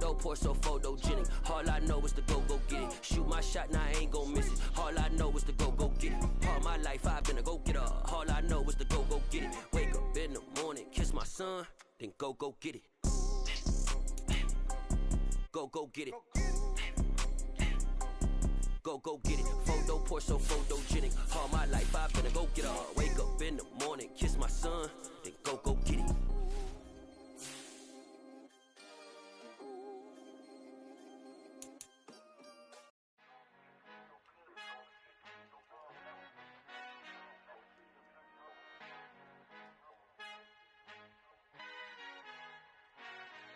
Photo poor, so photogenic. All I know is to go get it. Shoot my shot, now I ain't gon' miss it. All I know is to go get it. All my life I've been a go-getter. All I know is to go get it. Wake up in the morning, kiss my son, then go get it. Go get it. Go get it. Photo poor, so photogenic. All my life I've been a go-getter. Wake up in the morning, kiss my son, then go get it.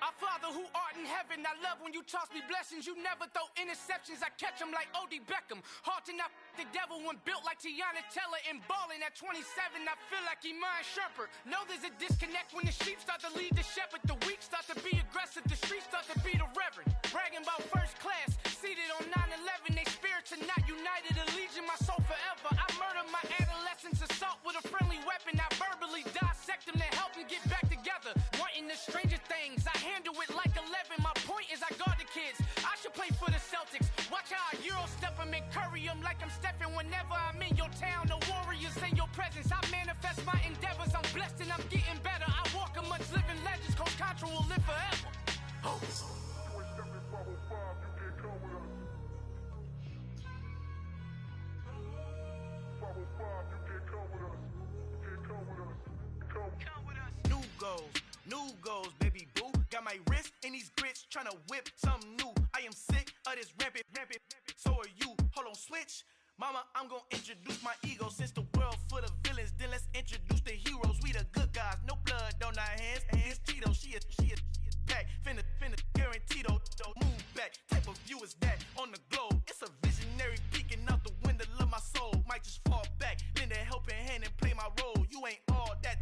Our Father who art in heaven, I love when you toss me blessings. You never throw interceptions, I catch them like O.D. Beckham. Hard to not the devil when built like Tiana Teller. And balling at 27, I feel like Iman Shumpert. Know there's a disconnect when the sheep start to lead the shepherd. The weak start to be aggressive, the streets start to be the reverend. Bragging about first class, seated on 9/11. They spirits are not united, a legion, my soul forever. I murder my adolescence, assault with a friendly weapon. I verbally dissect them to help them get back together. Wanting the stranger things, I handle it like 11. My point is I guard the kids. I should play for the Celtics. Watch how I Euro step them and curry them like I'm Stephen. Whenever I'm in your town, the Warriors in your presence. I manifest my endeavors. I'm blessed and I'm getting better. I walk amongst living legends. Coach Contra will live forever. Oh. New goals, baby boo. Got my wrist in these grits, tryna whip something new. I am sick of this rampant. So are you. Hold on, switch. Mama, I'm gonna introduce my ego. Since the world full of villains, then let's introduce the heroes. We the good guys, no blood on our hands. Hands Tito, she a pack. Finna, guaranteed though. Move back, type of view is that on the globe? It's a visionary peeking out the window of my soul. Might just fall back, lend a helping hand and play my role. You ain't all that.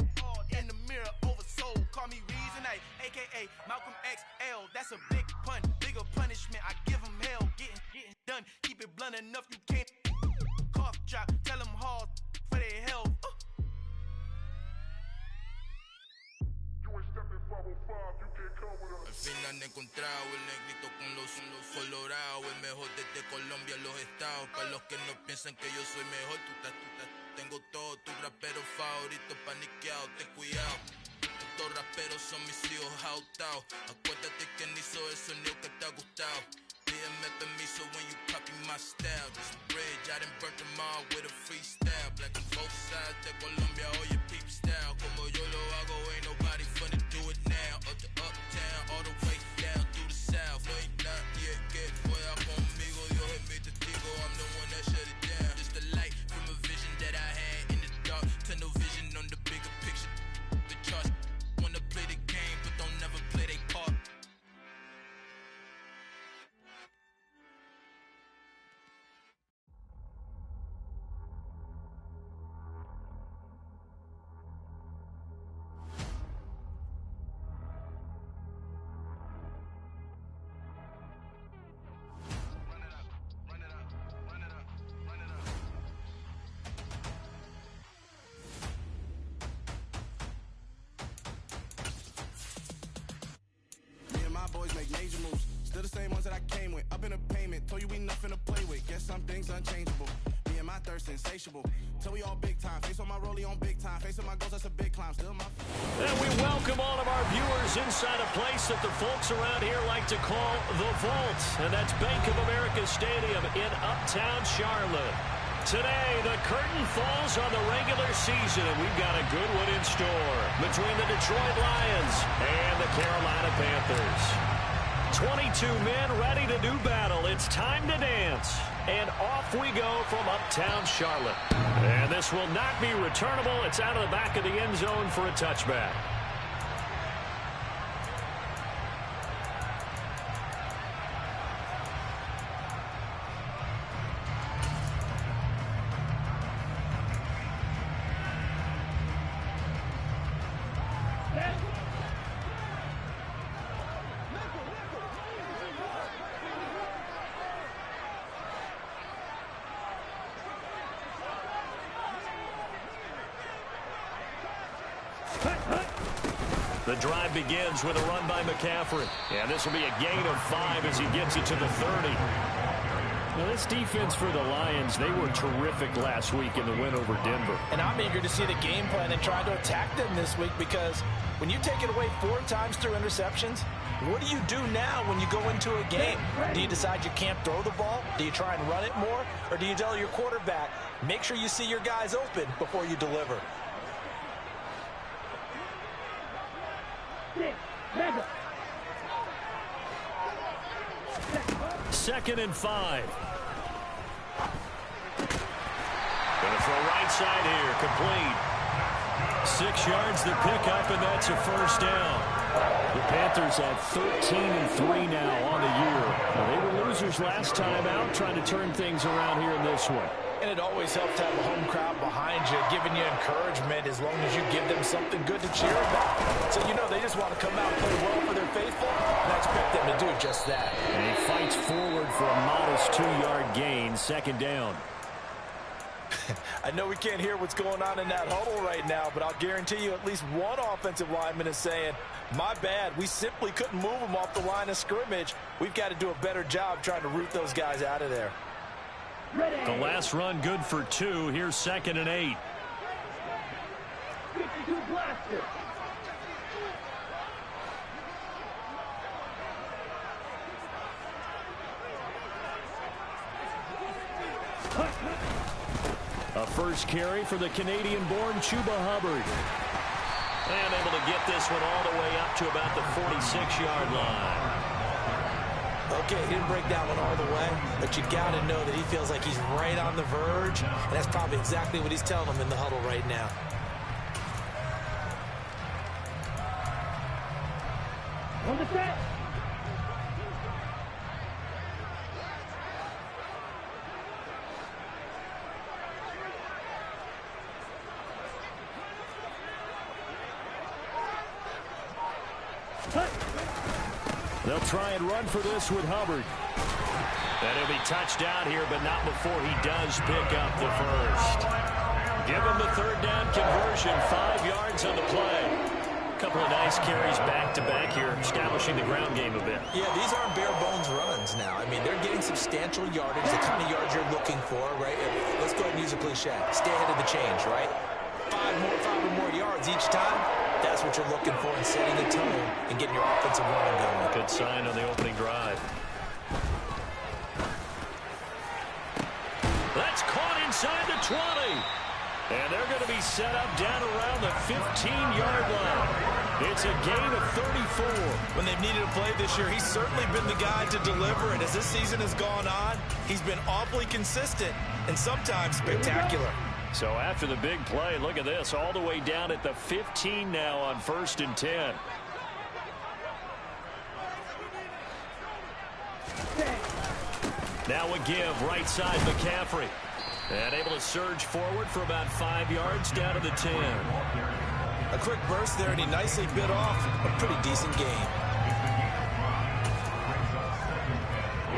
In the mirror, oversold. Call me Reason A, aka Malcolm XL. That's a big pun, bigger punishment. I give him hell, getting done. Keep it blunt enough, you can't. Cough drop, tell them hard for their health. Al fin han encontrado el negrito con los colorados, el mejor desde Colombia, los estados. Para los que no piensan que yo soy mejor, tengo todo, tu rapero favorito paniqueado, ten cuidado. Estos raperos son mis hijos autados. Acuérdate quién hizo el sonido que te ha gustado. Pídeme permiso when you copy my style. This bridge, I done burnt them all with a freestyle. Black on both sides de Colombia, oye peep style. Como yo lo hago, ain't nobody finna do it now. Up to uptown, all the way down through the south. No hay nadie que pueda conmigo, Dios es mi testigo. I'm the one that shut it down. Just the light from a vision that I had in the dark. Tunnel vision on the bigger picture. The charts wanna play the game, but don't never play their part. Boys make major moves, still the same ones that I came with. Up in the payment, told you we nothing to play with. Guess some things unchangeable. Me and my thirst insatiable. Till we all big time. Face on my rollie on big time. Facing my goals, that's a big climb. Still my. And we welcome all of our viewers inside a place that the folks around here like to call the Vault, and that's Bank of America Stadium in Uptown Charlotte. Today, the curtain falls on the regular season, and we've got a good one in store between the Detroit Lions and the Carolina Panthers. 22 men ready to do battle. It's time to dance. And off we go from Uptown Charlotte. And this will not be returnable. It's out of the back of the end zone for a touchback. The drive begins with a run by McCaffrey. And this will be a gain of 5 as he gets it to the 30. Now, this defense for the Lions, they were terrific last week in the win over Denver. And I'm eager to see the game plan and try to attack them this week, because when you take it away 4 times through interceptions, what do you do now when you go into a game? Do you decide you can't throw the ball? Do you try and run it more? Or do you tell your quarterback, make sure you see your guys open before you deliver? Second and 5. Going to throw right side here, complete. 6 yards the pickup, and that's a first down. The Panthers at 13-3 now on the year. Now, they were losers last time out, trying to turn things around here in this one. And it always helps to have a home crowd behind you, giving you encouragement as long as you give them something good to cheer about. So you know they just want to come out and play well for their faithful, and I expect them to do just that. And he fights forward for a modest 2-yard gain, second down. I know we can't hear what's going on in that huddle right now, but I'll guarantee you at least one offensive lineman is saying, my bad, we simply couldn't move them off the line of scrimmage. We've got to do a better job trying to root those guys out of there. The last run good for 2. Here's second and 8. 52 blaster. A first carry for the Canadian-born Chuba Hubbard. And able to get this one all the way up to about the 46-yard line. Okay, he didn't break that one all the way, but you got to know that he feels like he's right on the verge, and that's probably exactly what he's telling them in the huddle right now. On the set. They'll try and run for this with Hubbard. And he'll be touched out here, but not before he does pick up the first. Give him the third down conversion, 5 yards on the play. A couple of nice carries back-to-back here, establishing the ground game a bit. Yeah, these aren't bare-bones runs now. I mean, they're getting substantial yardage, the kind of yards you're looking for, right? Let's go ahead and use a cliche. Stay ahead of the change, right? 5 or more yards each time. That's what you're looking for in setting the tone and getting your offensive line going. Good sign on the opening drive. That's caught inside the 20. And they're going to be set up down around the 15-yard line. It's a gain of 34. When they've needed a play this year, he's certainly been the guy to deliver. And as this season has gone on, he's been awfully consistent and sometimes spectacular. So after the big play, look at this, all the way down at the 15 now on 1st and 10. Now a give, right side McCaffrey. And able to surge forward for about 5 yards down to the 10. A quick burst there, and he nicely bit off a pretty decent gain.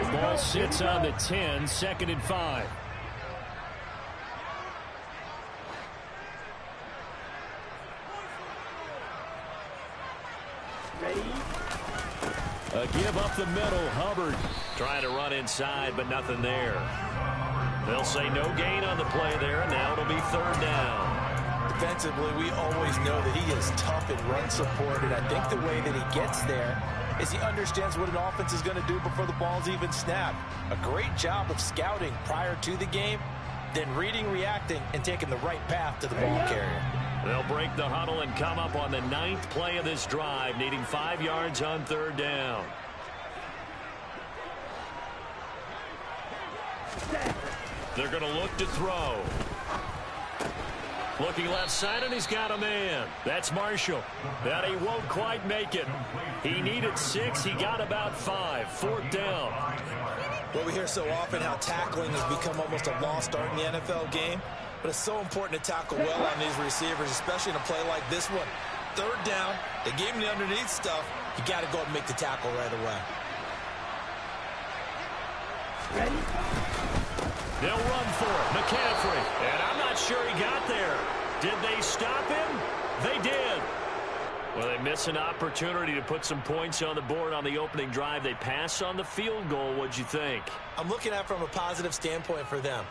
The ball sits on the 10, 2nd and 5. A give up the middle, Hubbard trying to run inside, but nothing there. They'll say no gain on the play there, and now it'll be 3rd down. Defensively, we always know that he is tough in run support, and I think the way that he gets there is he understands what an offense is going to do before the ball's even snapped. A great job of scouting prior to the game, then reading, reacting, and taking the right path to the ball carrier. They'll break the huddle and come up on the 9th play of this drive, needing 5 yards on 3rd down. They're going to look to throw. Looking left side, and he's got a man. That's Marshall. That he won't quite make it. He needed 6. He got about 5. 4th down. Well, we hear so often how tackling has become almost a lost art in the NFL game. But it's so important to tackle well on these receivers, especially in a play like this one. 3rd down, they gave him the underneath stuff. You got to go and make the tackle right away. Ready? They'll run for it. McCaffrey. And I'm not sure he got there. Did they stop him? They did. Well, they miss an opportunity to put some points on the board on the opening drive. They pass on the field goal. What'd you think? I'm looking at it from a positive standpoint for them.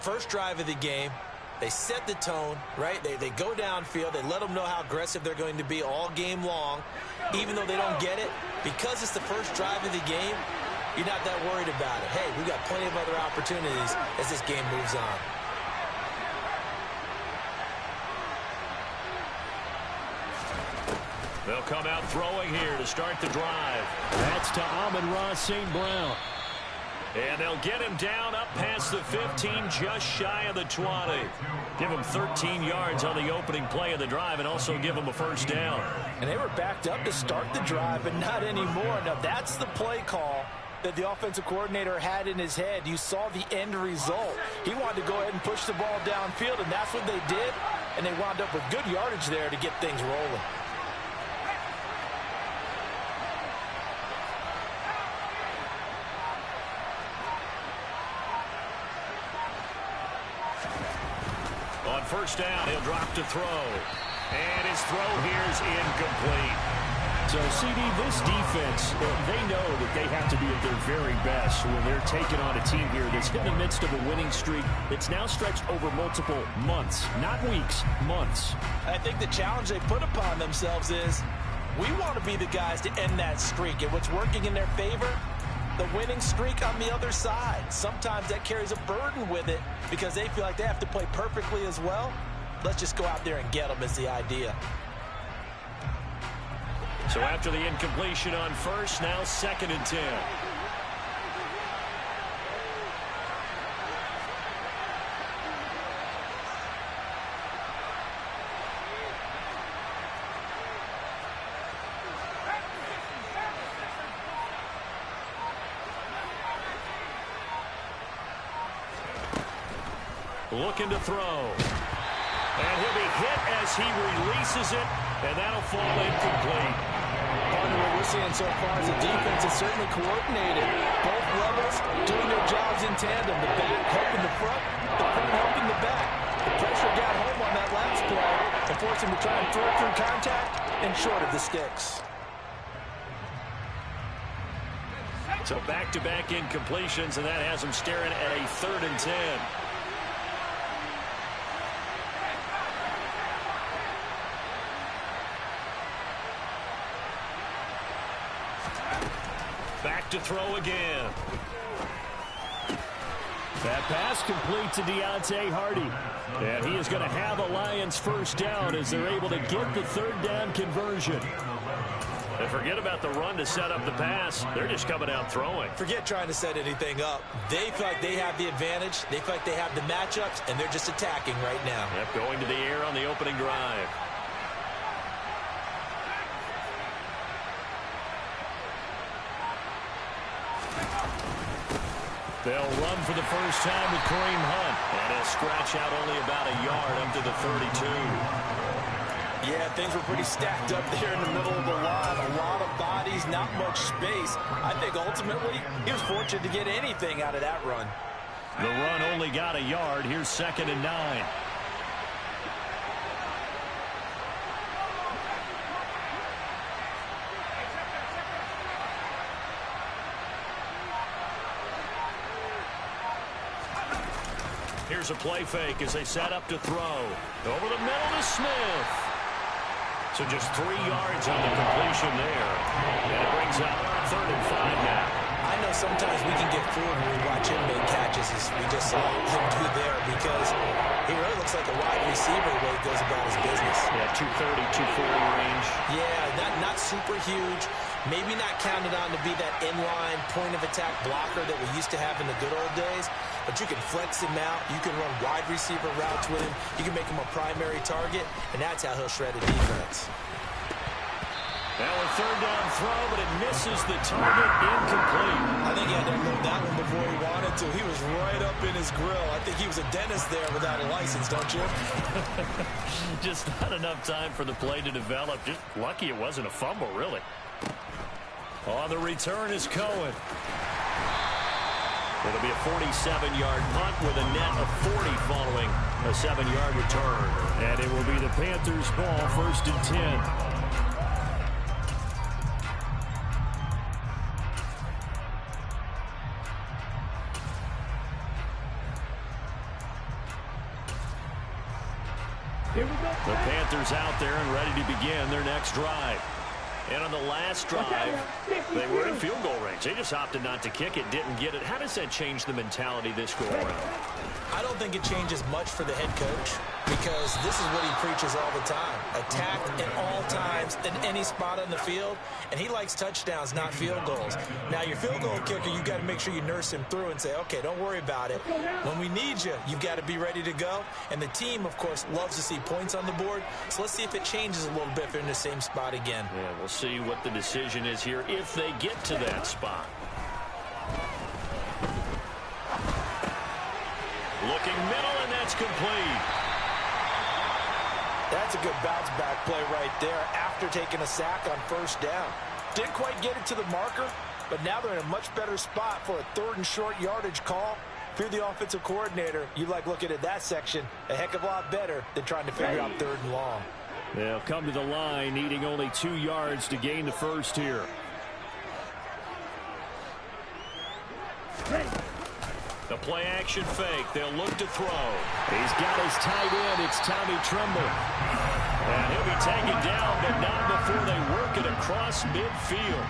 First drive of the game, they set the tone, right? They go downfield. They let them know how aggressive they're going to be all game long. Even though they don't get it, because it's the first drive of the game, you're not that worried about it. Hey, we've got plenty of other opportunities as this game moves on. They'll come out throwing here to start the drive. That's to Amon-Ra St. Brown. And they'll get him down up past the 15, just shy of the 20. Give him 13 yards on the opening play of the drive and also give him a first down. And they were backed up to start the drive, but not anymore. Now, that's the play call that the offensive coordinator had in his head. You saw the end result. He wanted to go ahead and push the ball downfield, and that's what they did. And they wound up with good yardage there to get things rolling. On first down, he'll drop to throw. And his throw here is incomplete. So, CD, this defense, they know that they have to be at their very best when they're taking on a team here that's in the midst of a winning streak that's now stretched over multiple months, not weeks, months. I think the challenge they put upon themselves is we want to be the guys to end that streak. And what's working in their favor? The winning streak on the other side. Sometimes that carries a burden with it because they feel like they have to play perfectly as well. Let's just go out there and get them is the idea. So after the incompletion on first, now 2nd and 10. Looking to throw. And he'll be hit as he releases it, and that'll fall incomplete. Part of what we're seeing so far is the defense is certainly coordinated. Both levels doing their jobs in tandem. The back helping the front helping the back. The pressure got home on that last play and forced him to try and throw through contact and short of the sticks. So back-to-back incompletions, and that has him staring at a 3rd and 10. Back to throw again. That pass complete to Deontay Hardy. And he is going to have a Lions first down as they're able to get the 3rd down conversion. And forget about the run to set up the pass. They're just coming out throwing. Forget trying to set anything up. They feel like they have the advantage. They feel like they have the matchups, and they're just attacking right now. Yep, going to the air on the opening drive. They'll run for the first time with Kareem Hunt. And he'll scratch out only about a yard up to the 32. Yeah, things were pretty stacked up there in the middle of the line. A lot of bodies, not much space. I think ultimately he was fortunate to get anything out of that run. The run only got a yard. Here's 2nd and 9. Here's a play fake as they set up to throw. Over the middle to Smith. So just 3 yards on the completion there. And it brings up 3rd and 5 now. I know sometimes we can get fooled when we watch him make catches as we just saw him do there because he really looks like a wide receiver the way he goes about his business. Yeah, 230, 240 range. Yeah, not super huge. Maybe not counted on to be that inline point-of-attack blocker that we used to have in the good old days, but you can flex him out. You can run wide receiver routes with him. You can make him a primary target, and that's how he'll shred a defense. Now a 3rd down throw, but it misses the target, incomplete. I think he had to unload that one before he wanted to. He was right up in his grill. I think he was a dentist there without a license, don't you? Just not enough time for the play to develop. Just lucky it wasn't a fumble, really. On the return is Cohen. It'll be a 47-yard punt with a net of 40 following a 7-yard return. And it will be the Panthers' ball, 1st and 10. passers out there and ready to begin their next drive. And on the last drive, they were in field goal range. They just opted not to kick it, didn't get it. How does that change the mentality this go around? I don't think it changes much for the head coach because this is what he preaches all the time. Attack at all times in any spot on the field, and he likes touchdowns, not field goals. Now, your field goal kicker, you've got to make sure you nurse him through and say, okay, don't worry about it. When we need you, you've got to be ready to go. And the team, of course, loves to see points on the board. So let's see if it changes a little bit if they're in the same spot again. Yeah, we'll see what the decision is here if they get to that spot. Looking middle, and that's complete. That's a good bounce-back play right there after taking a sack on first down. Didn't quite get it to the marker, but now they're in a much better spot for a 3rd and short yardage call. If you're the offensive coordinator, you like looking at that section a heck of a lot better than trying to figure out 3rd and long. They'll come to the line, needing only 2 yards to gain the first here. The play-action fake. They'll look to throw. He's got his tight end. It's Tommy Tremble. And he'll be taken down, but not before they work it across midfield.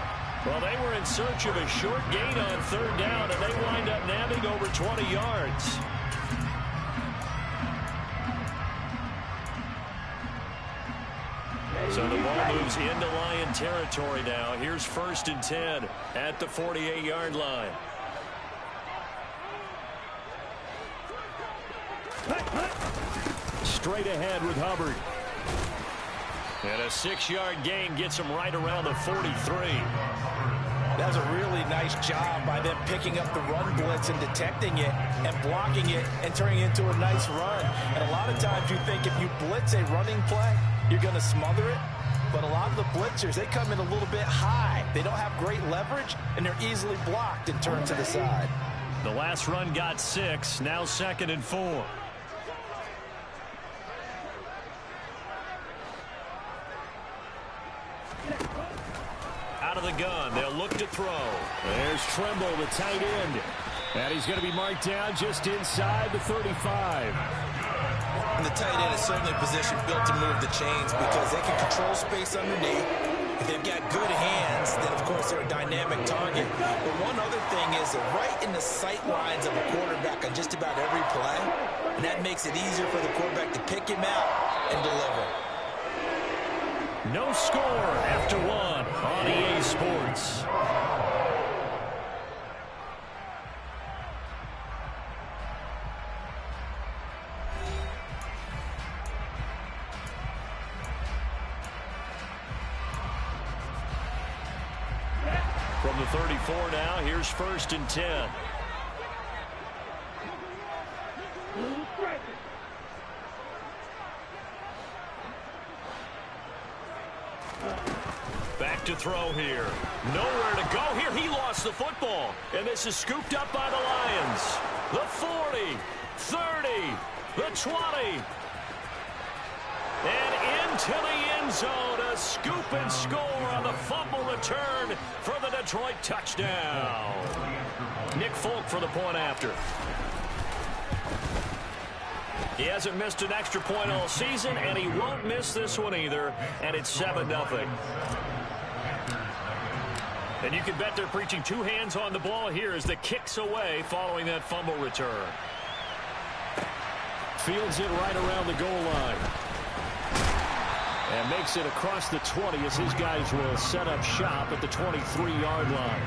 Well, they were in search of a short gain on 3rd down, and they wind up nabbing over 20 yards. So the ball moves into Lion territory now. Here's 1st and 10 at the 48-yard line. Straight ahead with Hubbard. And a 6-yard gain gets him right around the 43. That was a really nice job by them picking up the run blitz and detecting it and blocking it and turning it into a nice run. And a lot of times you think if you blitz a running play, you're going to smother it. But a lot of the blitzers, they come in a little bit high. They don't have great leverage, and they're easily blocked and turned to the side. The last run got 6, now 2nd and 4. Out of the gun, they'll look to throw. There's Tremble, the tight end. And he's going to be marked down just inside the 35. And the tight end is certainly a position built to move the chains because they can control space underneath. If they've got good hands, then of course they're a dynamic target. But one other thing is they're right in the sight lines of a quarterback on just about every play. And that makes it easier for the quarterback to pick him out and deliver. No score after 1 on EA Sports. From the 34 now, here's 1st and 10. Back to throw here. Nowhere to go here. He lost the football. And this is scooped up by the Lions. The 40, 30, the 20. And into the end zone. A scoop and score on the fumble return for the Detroit touchdown. Nick Folk for the point after. He hasn't missed an extra point all season, and he won't miss this one either, and it's 7-0. And you can bet they're preaching 2 hands on the ball here as the kicks away following that fumble return. Fields it right around the goal line. And makes it across the 20 as his guys will set up shop at the 23-yard line.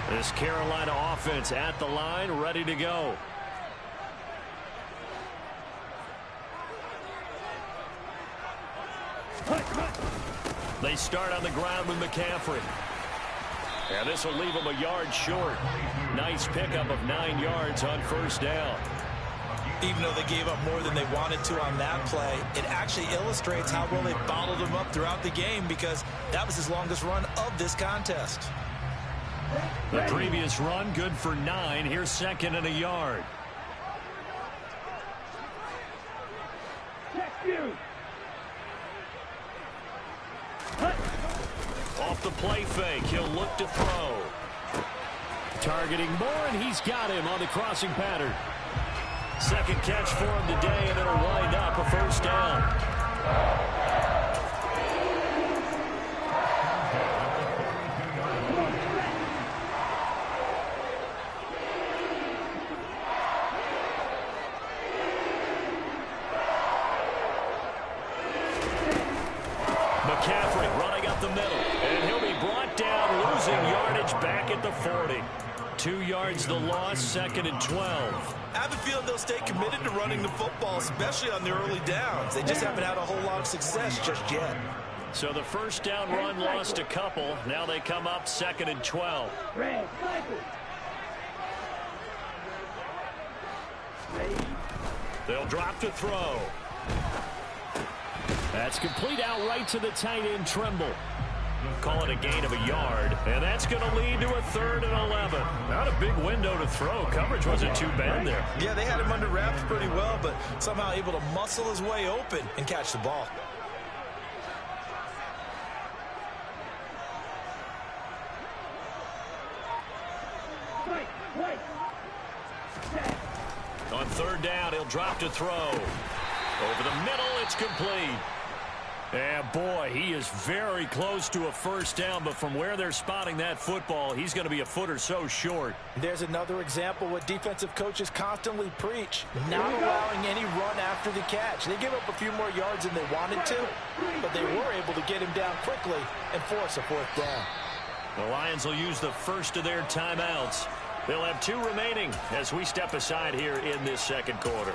This Carolina offense at the line, ready to go. They start on the ground with McCaffrey. And this will leave them a yard short. Nice pickup of 9 yards on first down. Even though they gave up more than they wanted to on that play, it actually illustrates how well they bottled them up throughout the game because that was his longest run of this contest. The previous run good for 9. Here's 2nd and a yard. Off the play fake, he'll look to throw. Targeting Moore, and he's got him on the crossing pattern. Second catch for him today, and it'll wind up a first down. McCaffrey running up the middle, and he'll be brought down, losing yardage back at the 40. 2 yards the loss, 2nd and 12. I have a feeling they'll stay committed to running the football, especially on the early downs. They just haven't had a whole lot of success just yet. So the first down run lost a couple. Now they come up 2nd and 12. They'll drop to throw. That's complete outright to the tight end, Trimble. Call it a gain of a yard, and that's going to lead to a 3rd and 11. Not a big window to throw. Coverage wasn't too bad there. Yeah, they had him under wraps pretty well, but somehow able to muscle his way open and catch the ball. On 3rd down, he'll drop to throw. Over the middle, it's complete. And boy, he is very close to a first down, but from where they're spotting that football, he's going to be a foot or so short. There's another example what defensive coaches constantly preach, not allowing any run after the catch. They gave up a few more yards than they wanted to, but they were able to get him down quickly and force a 4th down. The Lions will use the first of their timeouts. They'll have 2 remaining as we step aside here in this 2nd quarter.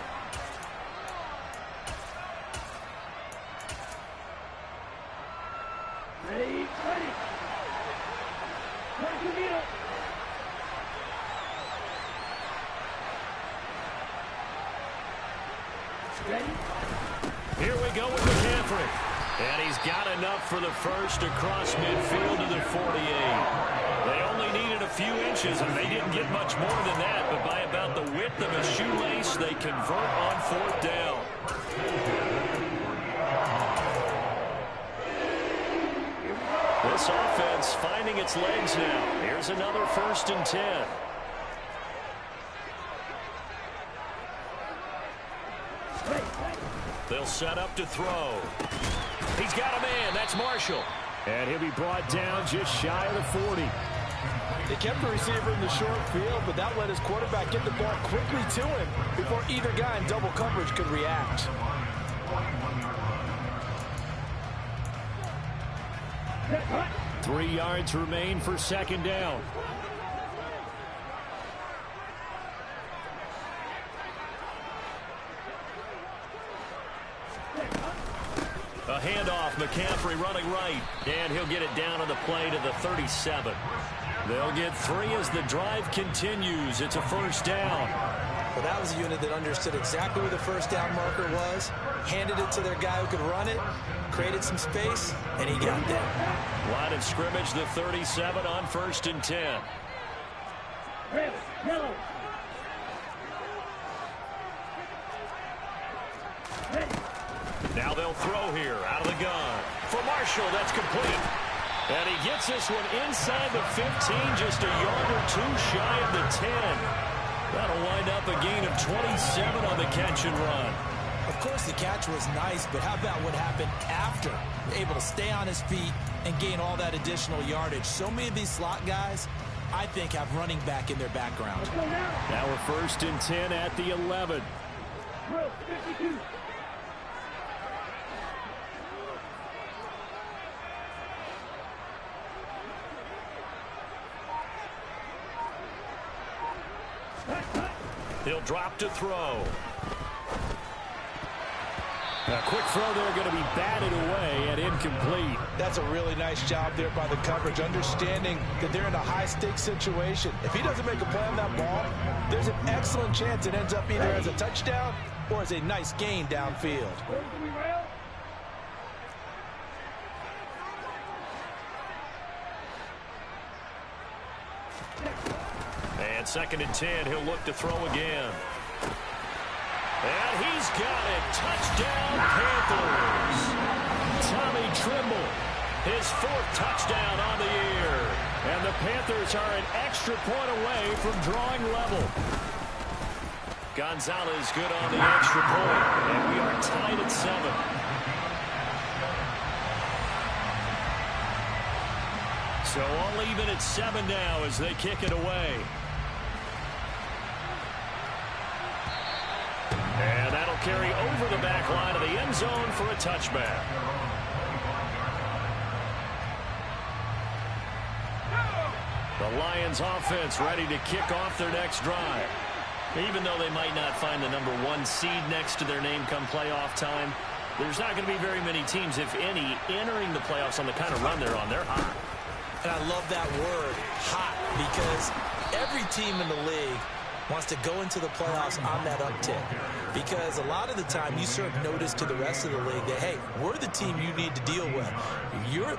Ready. Here we go with McCaffrey. And he's got enough for the first across midfield to the 48. They only needed a few inches, and they didn't get much more than that. But by about the width of a shoelace, they convert on 4th down. This offense finding its legs now. Here's another 1st and 10. They'll set up to throw. He's got a man. That's Marshall. And he'll be brought down just shy of the 40. They kept the receiver in the short field, but that let his quarterback get the ball quickly to him before either guy in double coverage could react. Three yards remain for 2nd down. A handoff, McCaffrey running right, and he'll get it down on the play to the 37. They'll get 3 as the drive continues. It's a 1st down. Well, that was a unit that understood exactly where the first down marker was, handed it to their guy who could run it, created some space, and he got there. Line of scrimmage, the 37 on 1st and 10. Yellow. Now they'll throw here out of the gun. For Marshall, that's complete. And he gets this one inside the 15, just a yard or 2 shy of the 10. That'll wind up a gain of 27 on the catch and run. Of course, the catch was nice, but how about what happened after? Able to stay on his feet and gain all that additional yardage. So many of these slot guys, I think, have running back in their background. Now we're 1st and 10 at the 11. 52. He'll drop to throw. A quick throw there going to be batted away and incomplete. That's a really nice job there by the coverage, understanding that they're in a high-stakes situation. If he doesn't make a play on that ball, there's an excellent chance it ends up either as a touchdown or as a nice gain downfield. And 2nd and 10, he'll look to throw again. And he's got it. Touchdown, Panthers. Tommy Trimble, his 4th touchdown on the year. And the Panthers are an extra point away from drawing level. Gonzalez good on the extra point, and we are tied at 7. So all even at 7 now as they kick it away. And that'll carry over the back line of the end zone for a touchback. The Lions offense ready to kick off their next drive. Even though they might not find the #1 seed next to their name come playoff time, there's not going to be very many teams, if any, entering the playoffs on the kind of run they're on. They're hot. And I love that word, hot, because every team in the league wants to go into the playoffs on that uptick. Because a lot of the time you serve notice to the rest of the league that, hey, we're the team you need to deal with.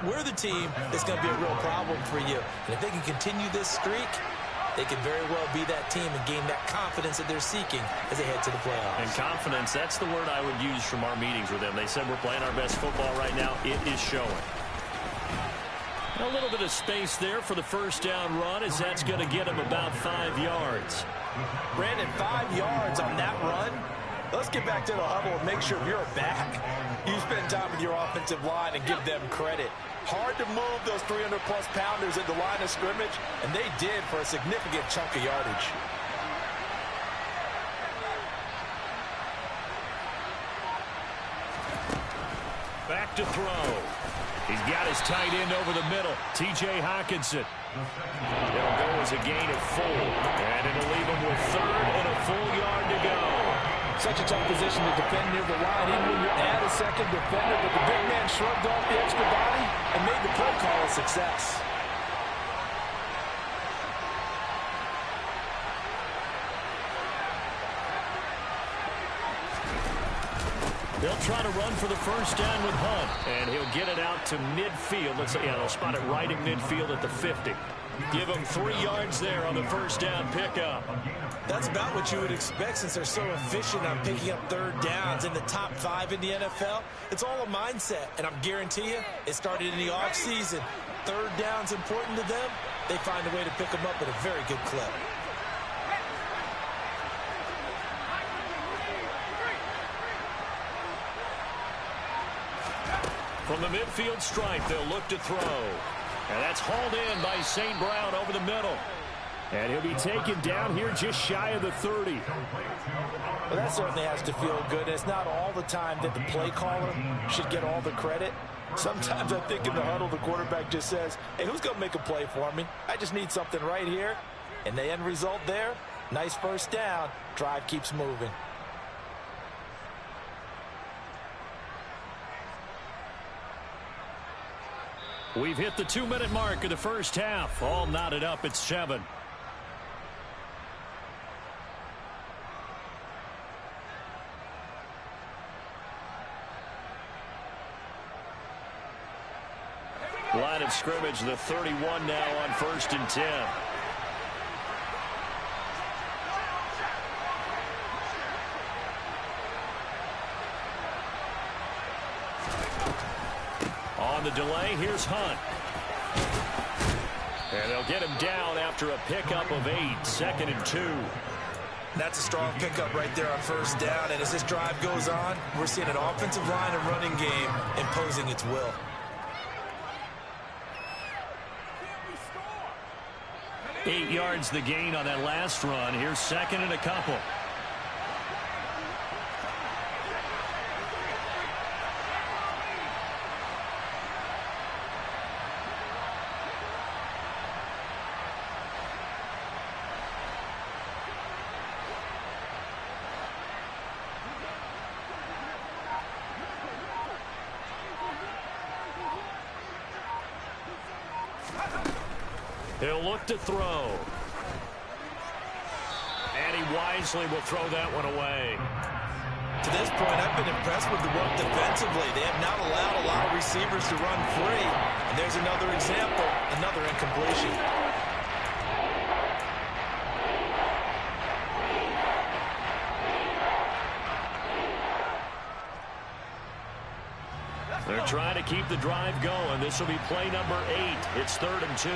We're the team that's going to be a real problem for you. And if they can continue this streak, they could very well be that team and gain that confidence that they're seeking as they head to the playoffs. And confidence, that's the word I would use from our meetings with them. They said we're playing our best football right now. It is showing. A little bit of space there for the first down run, as that's going to get him about 5 yards. Brandon, 5 yards on that run. Let's get back to the huddle and make sure you're back. You spend time with your offensive line and give them credit. Hard to move those 300-plus pounders at the line of scrimmage, and they did for a significant chunk of yardage. Back to throw. He's got his tight end over the middle, T.J. Hockenson. It'll go as a gain of 4, and it'll leave him with 3rd and a full yard to go. Such a tough position to defend near the line, even when you add a second defender, but the big man shrugged off the extra body and made the play call a success. They'll try to run for the first down with Hunt, and he'll get it out to midfield. They'll spot it right in midfield at the 50. Give him 3 yards there on the first down pickup. That's about what you would expect since they're so efficient on picking up 3rd downs in the top 5 in the NFL. It's all a mindset, and I'm guarantee you it started in the offseason. 3rd down's important to them. They find a way to pick them up at a very good clip. From the midfield stripe, they'll look to throw. And that's hauled in by St. Brown over the middle. And he'll be taken down here just shy of the 30. Well, that certainly has to feel good. It's not all the time that the play caller should get all the credit. Sometimes I think in the huddle, the quarterback just says, hey, who's going to make a play for me? I just need something right here. And the end result there, nice first down. Drive keeps moving. We've hit the 2-minute mark of the first half. All knotted up at 7. Line of scrimmage, the 31 now on 1st and 10. On the delay, here's Hunt. And they'll get him down after a pickup of 8, 2nd and 2. That's a strong pickup right there on first down. And as this drive goes on, we're seeing an offensive line and running game imposing its will. Eight yards the gain on that last run. Here's 2nd and a couple. He'll look to throw. And he wisely will throw that one away. To this point, I've been impressed with the work defensively. They have not allowed a lot of receivers to run free. And there's another example, another incompletion. They're trying to keep the drive going. This will be play number 8. It's 3rd and 2.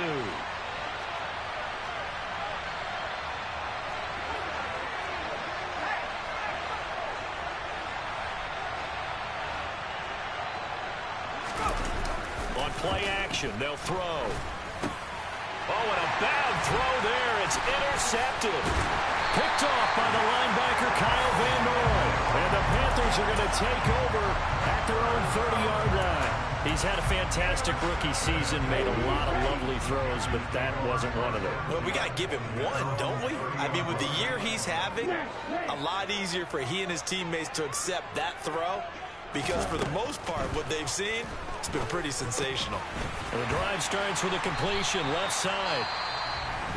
play action. They'll throw. Oh, and a bad throw there. It's intercepted. Picked off by the linebacker, Kyle Van Noy. And the Panthers are going to take over at their own 30-yard line. He's had a fantastic rookie season, made a lot of lovely throws, but that wasn't one of them. Well, we got to give him one, don't we? I mean, with the year he's having, a lot easier for he and his teammates to accept that throw, because for the most part, what they've seen, it's been pretty sensational. And the drive starts with a completion left side.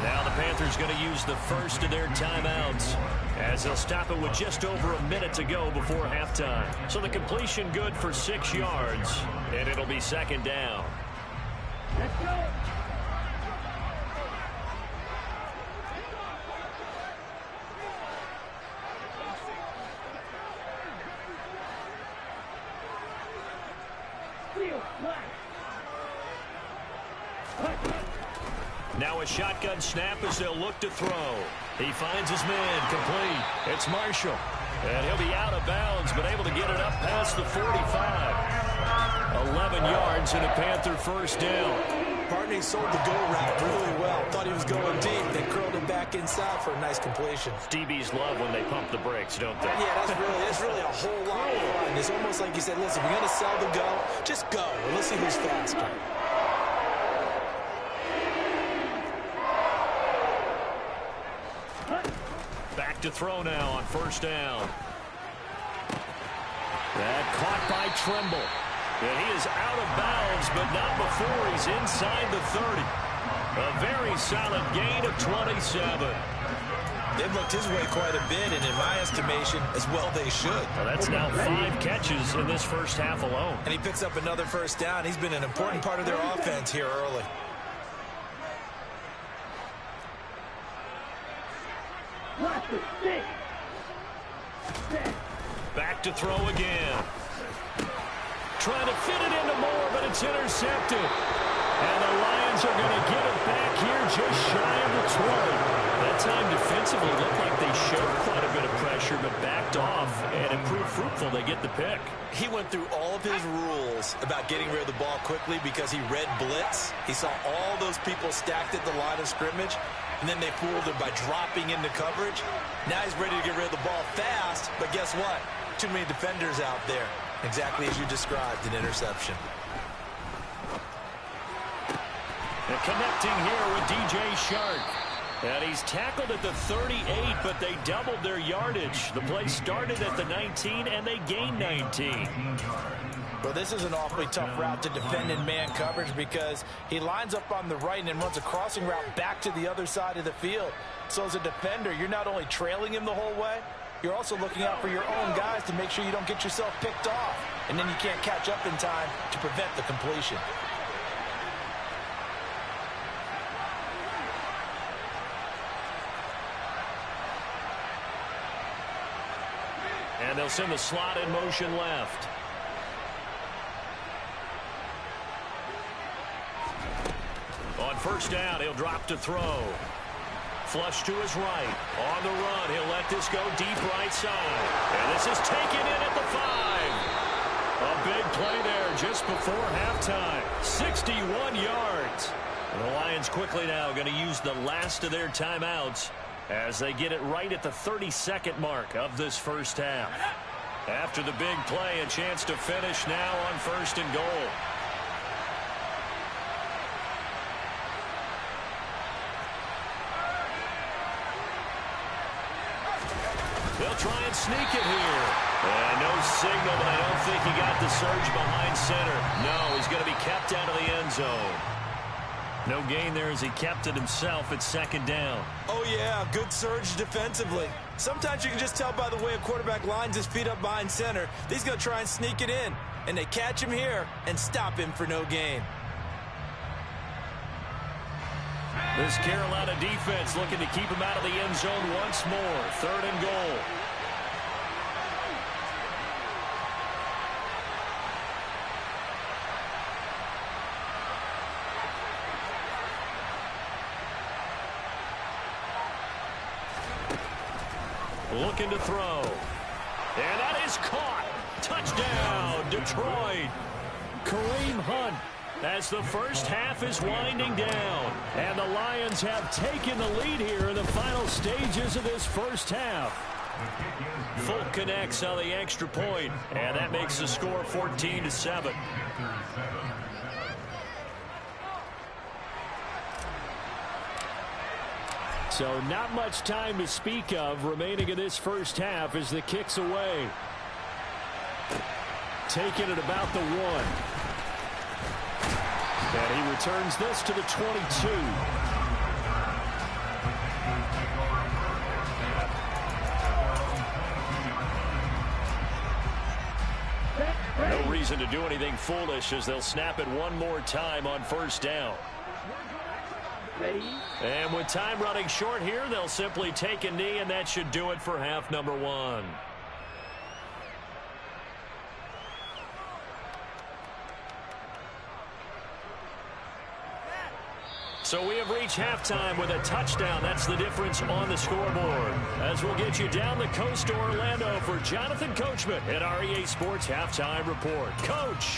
Now the Panthers going to use the first of their timeouts as they'll stop it with just over a minute to go before halftime. So the completion good for 6 yards, and it'll be second down. Let's go. Now a shotgun snap as they'll look to throw. He finds his man complete. It's Marshall. And he'll be out of bounds, but able to get it up past the 45. 11 yards and a Panther first down. Barney sold the go route really well. Thought he was going deep, then curled him back inside for a nice completion. DBs love when they pump the brakes, don't they? Yeah, that's really a whole lot of fun. It's almost like you said, listen, we're going to sell the go. Just go. Let's see who's faster. Back to throw now on first down. That caught by Tremble. And he is out of bounds, but not before he's inside the 30. A very solid gain of 27. They've looked his way quite a bit, and in my estimation, as well they should. Well, that's now 5 catches in this first half alone. And he picks up another first down. He's been an important part of their offense here early. Back to throw again. Trying to fit it into Moore, but it's intercepted. And the Lions are going to get it back here just shy of the 20. That time defensively looked like they showed quite a bit of pressure, but backed off, and it proved fruitful. They get the pick. He went through all of his rules about getting rid of the ball quickly because he read blitz. He saw all those people stacked at the line of scrimmage, and then they fooled him by dropping into coverage. Now he's ready to get rid of the ball fast, but guess what? Too many defenders out there. Exactly as you described, an interception. And connecting here with DJ Shark. And he's tackled at the 38, but they doubled their yardage. The play started at the 19, and they gained 19. Well, this is an awfully tough route to defend in man coverage because he lines up on the right and then runs a crossing route back to the other side of the field. So as a defender, you're not only trailing him the whole way, you're also looking out for your own guys to make sure you don't get yourself picked off. And then you can't catch up in time to prevent the completion. And they'll send the slot in motion left. On first down, he'll drop to throw. Flush to his right. On the run, he'll let this go deep right side. And this is taken in at the 5. A big play there just before halftime. 61 yards. And the Lions quickly now going to use the last of their timeouts as they get it right at the 32nd mark of this first half. After the big play, a chance to finish now on first and goal. They'll try and sneak it here. And no signal, but I don't think he got the surge behind center. No, he's going to be kept out of the end zone. No gain there as he kept it himself at second down. Oh, yeah, good surge defensively. Sometimes you can just tell by the way a quarterback lines his feet up behind center. He's going to try and sneak it in. And they catch him here and stop him for no gain. This Carolina defense looking to keep him out of the end zone once more. Third and goal. Looking to throw. And that is caught. Touchdown, Detroit. Kareem Hunt as the first half is winding down. And the Lions have taken the lead here in the final stages of this first half. Folk connects on the extra point, and that makes the score 14-7. So not much time to speak of remaining in this first half as the kick's away. Taking it about the 1. And he returns this to the 22. No reason to do anything foolish as they'll snap it one more time on first down. And with time running short here, they'll simply take a knee, and that should do it for half number 1. So we have reached halftime with a touchdown. That's the difference on the scoreboard. As we'll get you down the coast to Orlando for Jonathan Coachman at our EA Sports Halftime Report. Coach.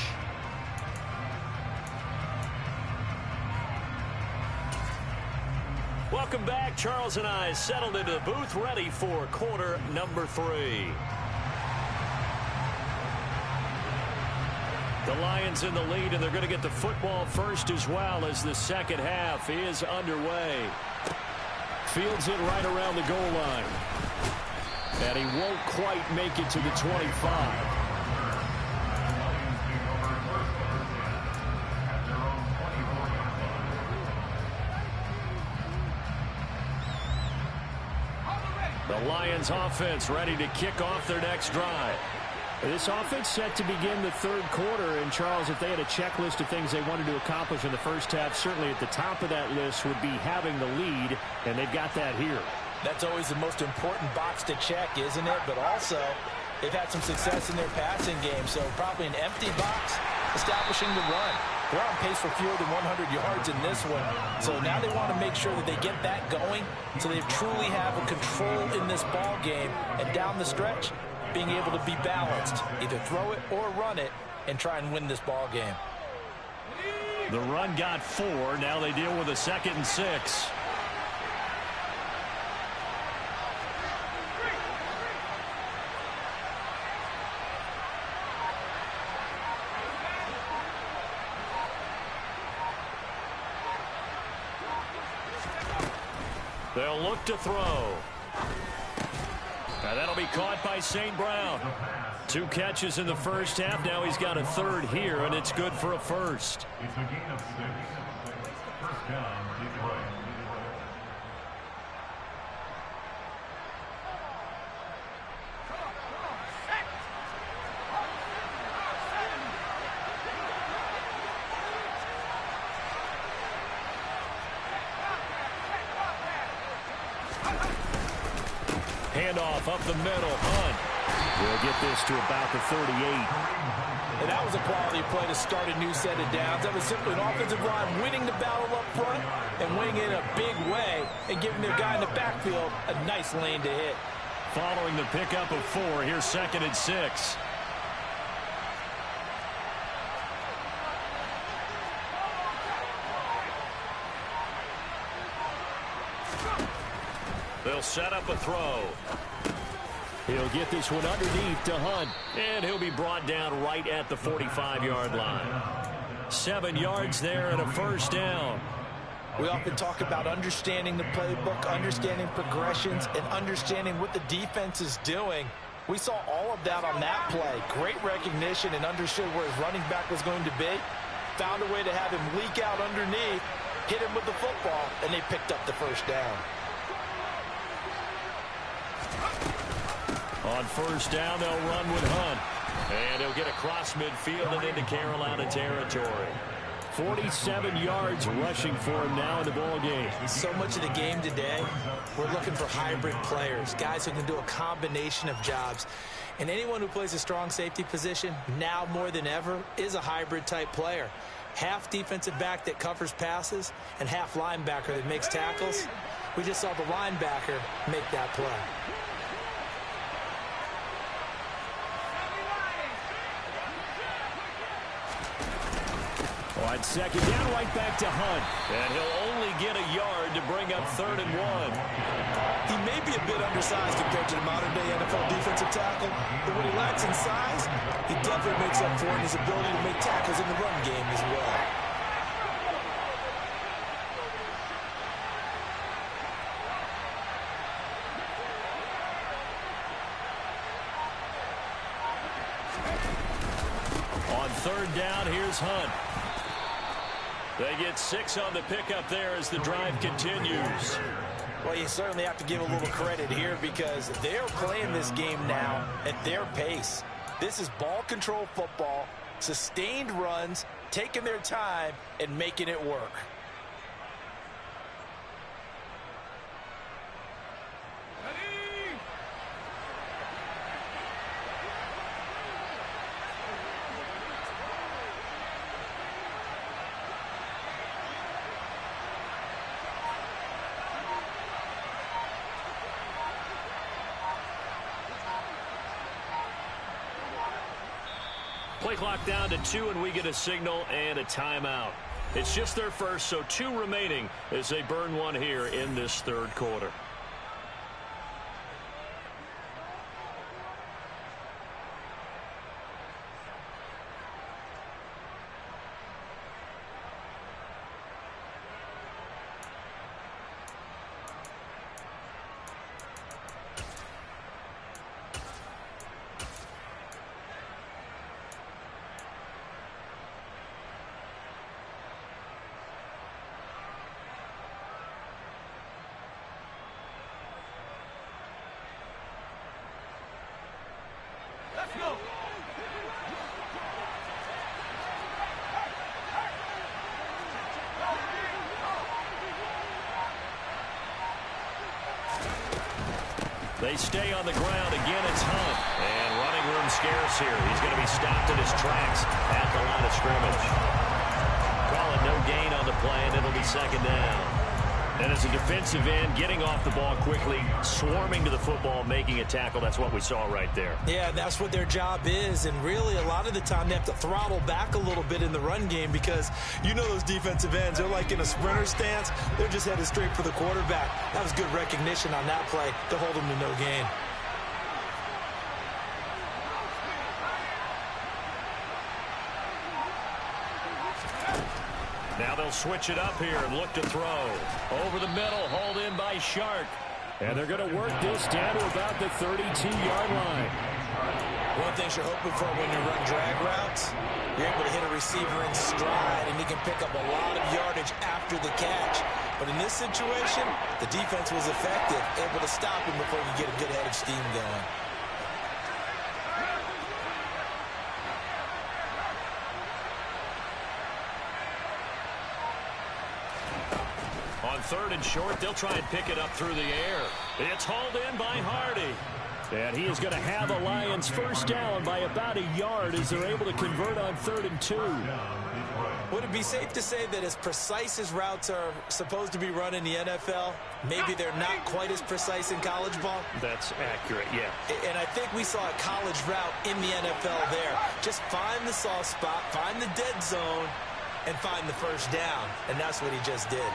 Welcome back. Charles and I settled into the booth, ready for quarter number 3. The Lions in the lead, and they're going to get the football first as well as the second half is underway. Fields it right around the goal line. And he won't quite make it to the 25. The Lions offense ready to kick off their next drive. This offense set to begin the third quarter, and Charles, if they had a checklist of things they wanted to accomplish in the first half, certainly at the top of that list would be having the lead, and they've got that here. That's always the most important box to check, isn't it? But also, they've had some success in their passing game, so probably an empty box, establishing the run. They're on pace for fewer than 100 yards in this one, so now they want to make sure that they get that going so they truly have a control in this ball game, and down the stretch, being able to be balanced, either throw it or run it, and try and win this ball game. The run got 4. Now they deal with a 2nd and 6. They'll look to throw. Now that'll be caught by St. Brown. 2 catches in the first half. Now he's got a third here, and it's good for a first. It's a gain of 6. First down, Detroit. Handoff up the middle. Hunt will get this to about the 38. And that was a quality play to start a new set of downs. That was simply an offensive line winning the battle up front and winning it in a big way and giving their guy in the backfield a nice lane to hit. Following the pickup of 4, here's 2nd and 6. They'll set up a throw. He'll get this one underneath to Hunt, and he'll be brought down right at the 45-yard line. 7 yards there and a first down. We often talk about understanding the playbook, understanding progressions, and understanding what the defense is doing. We saw all of that on that play. Great recognition and understood where his running back was going to be. Found a way to have him leak out underneath, hit him with the football, and they picked up the first down. On first down, they'll run with Hunt. And he'll get across midfield and into Carolina territory. 47 yards rushing for him now in the ball game. So much of the game today, we're looking for hybrid players, guys who can do a combination of jobs. And anyone who plays a strong safety position, now more than ever, is a hybrid type player. Half defensive back that covers passes and half linebacker that makes tackles. We just saw the linebacker make that play. Well, I it's second down, right back to Hunt. And he'll only get a yard to bring up 3rd and 1. He may be a bit undersized compared to the modern-day NFL defensive tackle, but when he lacks in size, he definitely makes up for it in his ability to make tackles in the run game as well. On 3rd down, here's Hunt. They get 6 on the pickup there as the drive continues. Well, you certainly have to give a little credit here because they're playing this game now at their pace. This is ball control football, sustained runs, taking their time, and making it work. Play clock down to 2, and we get a signal and a timeout. It's just their first, so 2 remaining as they burn one here in this 3rd quarter. They stay on the ground. Again, it's Hunt. And running room scarce here. He's going to be stopped in his tracks at the line of scrimmage. Call it no gain on the play, and it'll be 2nd down. And as a defensive end, getting off the ball quickly, swarming to the football, making a tackle, that's what we saw right there. Yeah, that's what their job is. And really, a lot of the time, they have to throttle back a little bit in the run game because you know those defensive ends, they're like in a sprinter stance. They're just headed straight for the quarterback. That was good recognition on that play to hold them to no gain. Now they'll switch it up here and look to throw. Over the middle, hauled in by Shark. And they're going to work this down to about the 32-yard line. One thing you're hoping for when you run drag routes, you're able to hit a receiver in stride, and he can pick up a lot of yardage after the catch. But in this situation, the defense was effective, able to stop him before he could get a good head of steam going. On 3rd and short, they'll try and pick it up through the air. It's hauled in by Hardy. And he is going to have a Lions first down by about a yard as they're able to convert on 3rd and 2. Would it be safe to say that as precise as routes are supposed to be run in the NFL, maybe they're not quite as precise in college ball? That's accurate, yeah. And I think we saw a college route in the NFL there. Just find the soft spot, find the dead zone, and find the first down. And that's what he just did.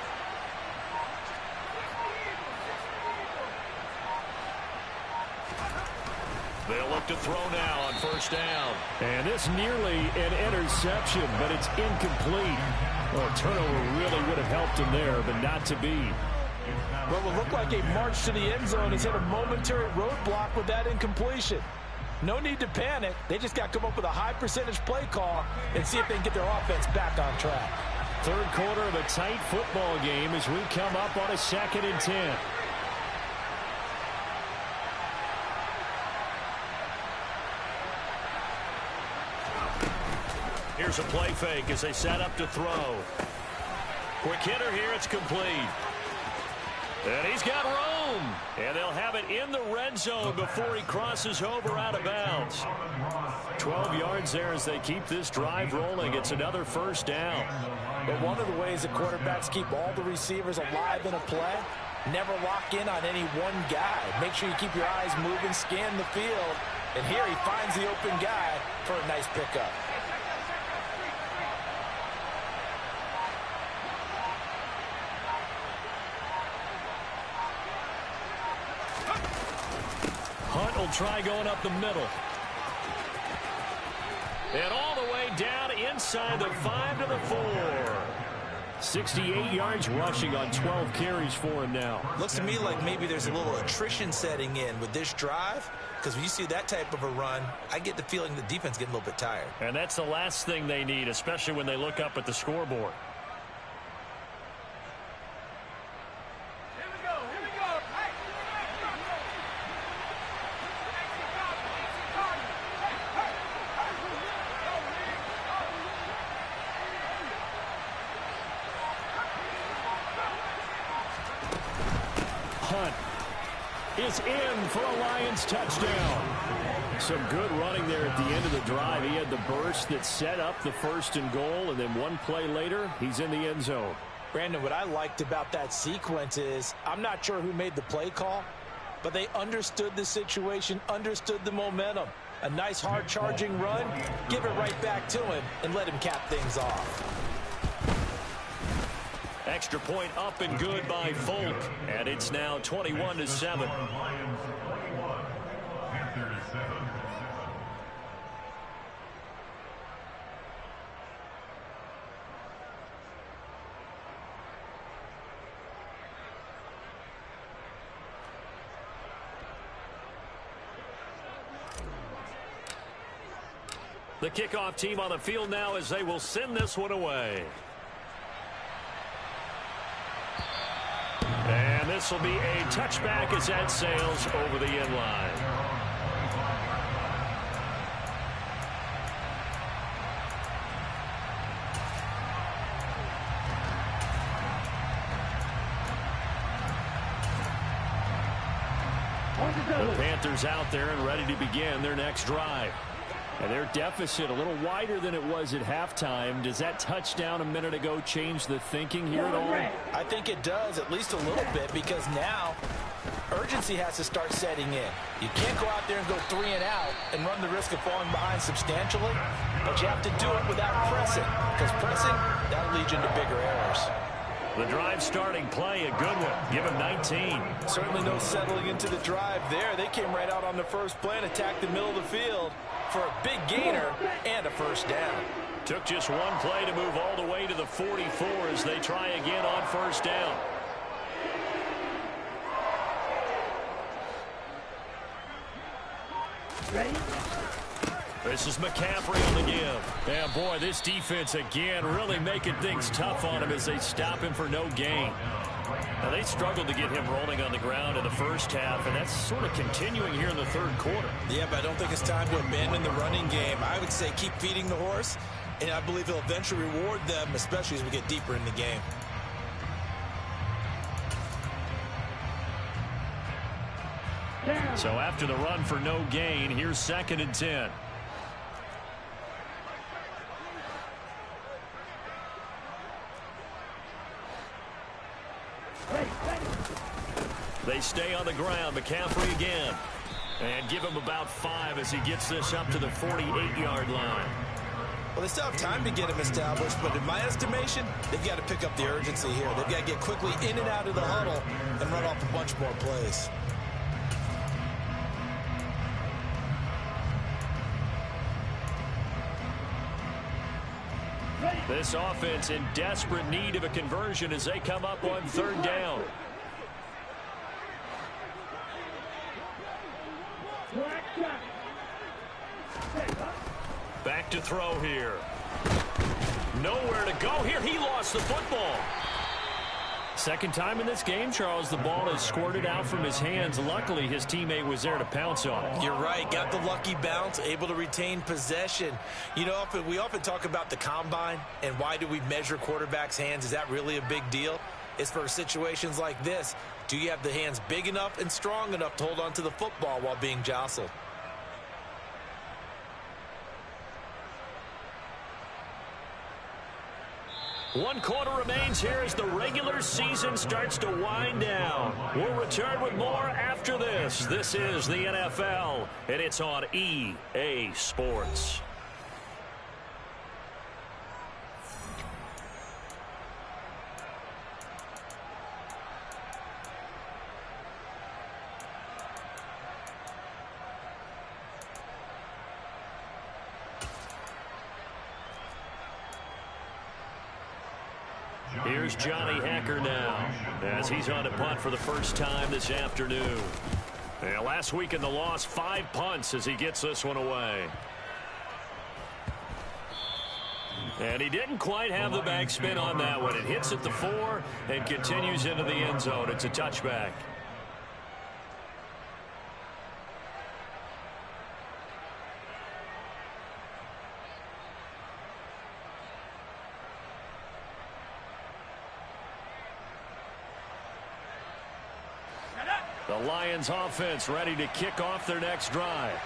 They'll look to throw now on first down. And this nearly an interception, but it's incomplete. Well, turnover really would have helped him there, but not to be. Well, it looked like a march to the end zone has hit a momentary roadblock with that incompletion. No need to panic. They just got to come up with a high percentage play call and see if they can get their offense back on track. 3rd quarter of a tight football game as we come up on a 2nd and 10. Here's a play fake as they set up to throw. Quick hitter here, it's complete. And he's got room. And they'll have it in the red zone before he crosses over out of bounds. 12 yards there as they keep this drive rolling. It's another first down. But one of the ways that quarterbacks keep all the receivers alive in a play, never lock in on any one guy. Make sure you keep your eyes moving, scan the field. And here he finds the open guy for a nice pickup. Hunt will try going up the middle. And all the way down inside the 5 to the 4. 68 yards rushing on 12 carries for him now. Looks to me like maybe there's a little attrition setting in with this drive, because when you see that type of a run, I get the feeling the defense getting a little bit tired. And that's the last thing they need, especially when they look up at the scoreboard. Hunt is in for a Lions touchdown. Some good running there at the end of the drive. He had the burst that set up the 1st and goal, and then one play later, he's in the end zone. Brandon, what I liked about that sequence is I'm not sure who made the play call, but they understood the situation, understood the momentum. A nice hard-charging run, give it right back to him, and let him cap things off. Extra point up and good by Folk, and it's now 21-7. The kickoff team on the field now as they will send this one away. And this will be a touchback as that sails over the end line. The Panthers out there and ready to begin their next drive. And their deficit a little wider than it was at halftime. Does that touchdown a minute ago change the thinking here at all? I think it does, at least a little bit, because now urgency has to start setting in. You can't go out there and go 3 and out and run the risk of falling behind substantially, but you have to do it without pressing, because pressing, that'll lead you into bigger errors. The drive starting play, a good one. Give him 19. Certainly no settling into the drive there. They came right out on the first play and attacked the middle of the field for a big gainer and a first down. Took just one play to move all the way to the 44 as they try again on first down. Ready? This is McCaffrey on the give. And boy, this defense again really making things tough on him as they stop him for no gain. Now, they struggled to get him rolling on the ground in the first half, and that's sort of continuing here in the third quarter. Yeah, but I don't think it's time to abandon the running game. I would say keep feeding the horse, and I believe he'll eventually reward them, especially as we get deeper in the game. So after the run for no gain, here's 2nd and 10. They stay on the ground. McCaffrey again. And give him about 5 as he gets this up to the 48-yard line. Well, they still have time to get him established, but in my estimation, they've got to pick up the urgency here. They've got to get quickly in and out of the huddle and run off a bunch more plays. This offense in desperate need of a conversion as they come up on 3rd down. Back to throw here. Nowhere to go here. He lost the football. Second time in this game, Charles, the ball has squirted out from his hands. Luckily, his teammate was there to pounce on it. You're right. Got the lucky bounce, able to retain possession. You know, we often talk about the combine and why do we measure quarterbacks' hands. Is that really a big deal? It's for situations like this. Do you have the hands big enough and strong enough to hold on to the football while being jostled? One quarter remains here as the regular season starts to wind down. We'll return with more after this. This is the NFL, and it's on EA Sports. here's Johnny Hekker now as he's on a punt for the first time this afternoon. And last week in the loss, 5 punts as he gets this one away. And he didn't quite have the backspin on that one. It hits at the 4 and continues into the end zone. It's a touchback. The Lions offense ready to kick off their next drive.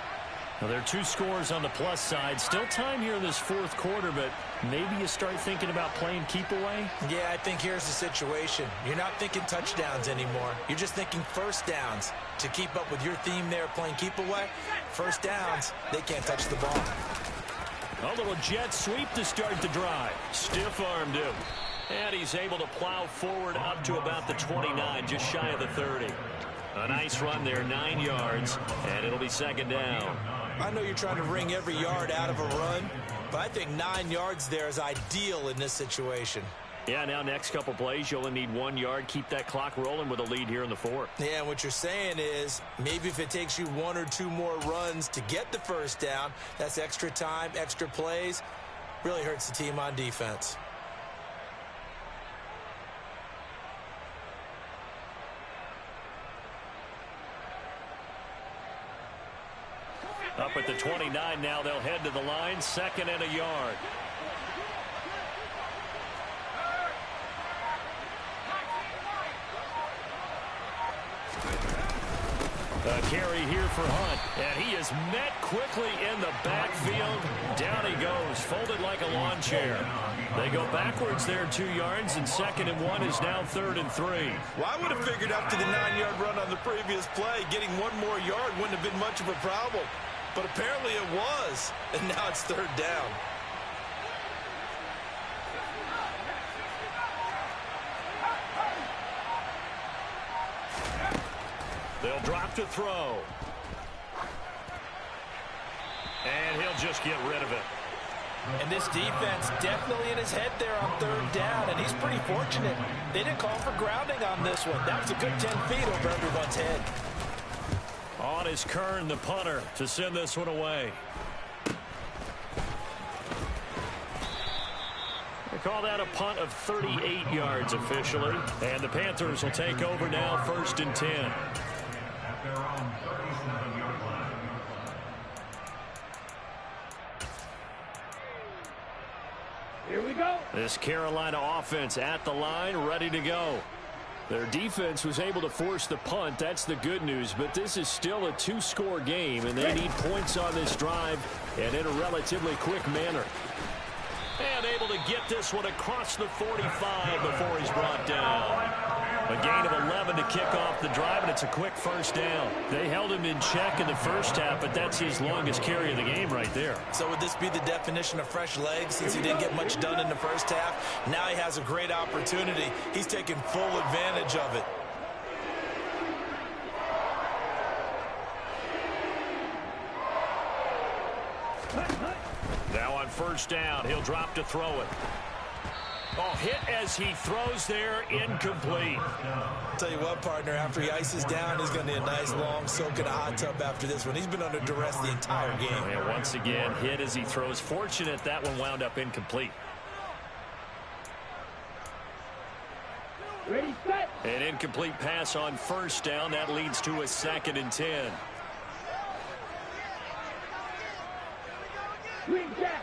Now, there are 2 scores on the plus side. Still time here in this 4th quarter, but maybe you start thinking about playing keep away? Yeah, I think here's the situation. You're not thinking touchdowns anymore. You're just thinking first downs. To keep up with your theme there, playing keep away, first downs, they can't touch the ball. A little jet sweep to start the drive. Stiff-armed him. And he's able to plow forward up to about the 29, just shy of the 30. A nice run there, 9 yards, and it'll be second down. I know you're trying to wring every yard out of a run, but I think 9 yards there is ideal in this situation. Yeah, now next couple plays, you only need 1 yard. Keep that clock rolling with a lead here in the 4th. Yeah, and what you're saying is maybe if it takes you 1 or 2 more runs to get the first down, that's extra time, extra plays. Really hurts the team on defense. Up at the 29 now, they'll head to the line, 2nd and a yard. A carry here for Hunt, and he is met quickly in the backfield. Down he goes, folded like a lawn chair. They go backwards there 2 yards, and 2nd and 1 is now 3rd and 3. Well, I would have figured after the 9-yard run on the previous play, getting 1 more yard wouldn't have been much of a problem. But apparently it was, and now it's 3rd down. They'll drop to throw. And he'll just get rid of it. And this defense definitely in his head there on 3rd down, and he's pretty fortunate. They didn't call for grounding on this one. That was a good 10 feet over everyone's head. On is Kern, the punter, to send this one away. They call that a punt of 38 yards officially. And the Panthers will take over now, 1st and 10. At their own 37-yard line. Here we go. This Carolina offense at the line, ready to go. Their defense was able to force the punt. That's the good news. But this is still a 2-score game, and they need points on this drive and in a relatively quick manner. And able to get this one across the 45 before he's brought down. A gain of 11 to kick off the drive, and it's a quick first down. They held him in check in the first half, but that's his longest carry of the game right there. So would this be the definition of fresh legs since he didn't get much done in the first half? Now he has a great opportunity. He's taking full advantage of it. Now on first down, he'll drop to throw it. Oh, hit as he throws there, incomplete. I'll tell you what, partner, after he ices down, he's going to need a nice long soak in a hot tub after this one. He's been under duress the entire game. And once again, hit as he throws. Fortunate that one wound up incomplete. Ready, set. An incomplete pass on first down. That leads to a 2nd and 10. Green jack.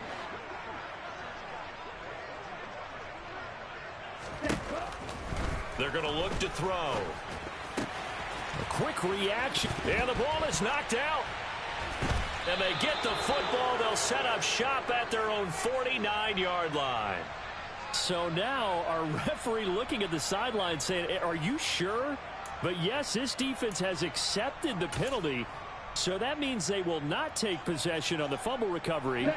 They're going to look to throw. A quick reaction. And the ball is knocked out. And they get the football. They'll set up shop at their own 49-yard line. So now our referee looking at the sideline saying, are you sure? But yes, this defense has accepted the penalty. So that means they will not take possession on the fumble recovery.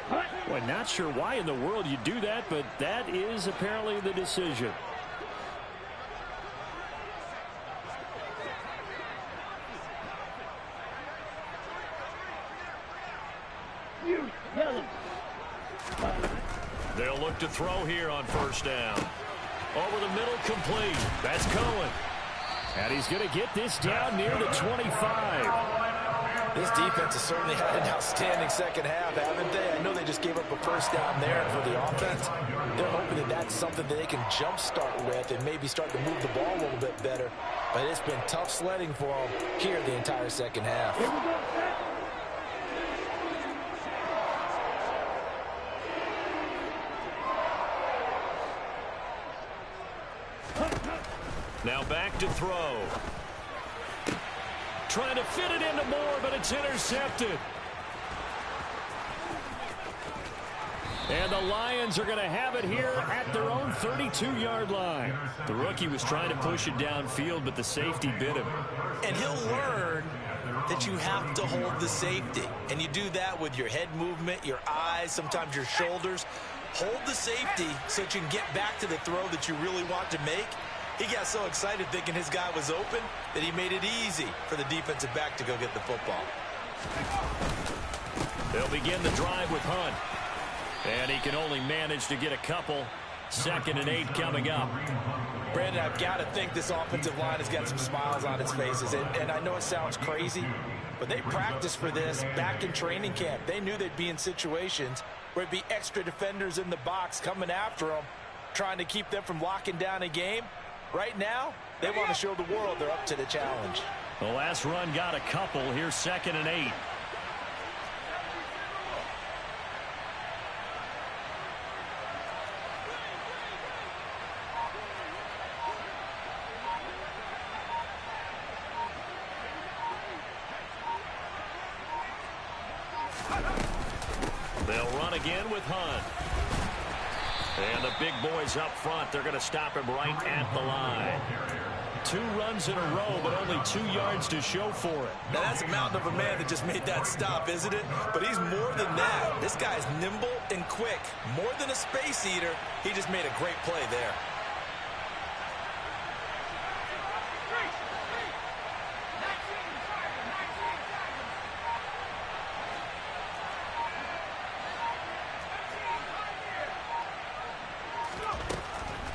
Well, not sure why in the world you do that, but that is apparently the decision. They'll look to throw here on first down. Over the middle, complete. That's Cohen. And he's going to get this down near the 25. This defense has certainly had an outstanding second half, haven't they? I know they just gave up a first down there for the offense. They're hoping that that's something that they can jumpstart with and maybe start to move the ball a little bit better. But it's been tough sledding for them here the entire second half. Now back to throw. Trying to fit it into Moore, but it's intercepted. And the Lions are going to have it here at their own 32-yard line. The rookie was trying to push it downfield, but the safety bit him. And he'll learn that you have to hold the safety. And you do that with your head movement, your eyes, sometimes your shoulders. Hold the safety so that you can get back to the throw that you really want to make. He got so excited thinking his guy was open that he made it easy for the defensive back to go get the football. They'll begin the drive with Hunt. And he can only manage to get a couple. 2nd and 8 coming up. Brandon, I've got to think this offensive line has got some smiles on its faces. And I know it sounds crazy, but they practiced for this back in training camp. They knew they'd be in situations where it'd be extra defenders in the box coming after them, trying to keep them from locking down a game. Right now, they want to show the world they're up to the challenge. The last run got a couple. Here's 2nd and 8. They'll run again with Hunt. And the big boys up front, they're going to stop him right at the line. 2 runs in a row, but only 2 yards to show for it. Now, that's a mountain of a man that just made that stop, isn't it? But he's more than that. This guy's nimble and quick. More than a space eater, he just made a great play there.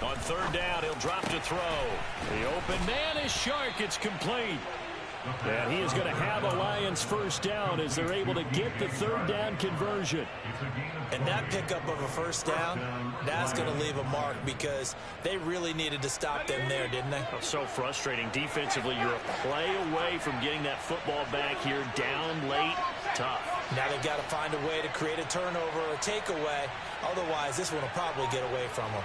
On 3rd down, he'll drop to throw. The open man is Shark. It's complete. And he is going to have a Lions first down as they're able to get the 3rd down conversion. And that pickup of a first down, that's going to leave a mark because they really needed to stop them there, didn't they? So frustrating. Defensively, you're a play away from getting that football back here down late. Tough. Now they've got to find a way to create a turnover or a takeaway. Otherwise, this one will probably get away from them.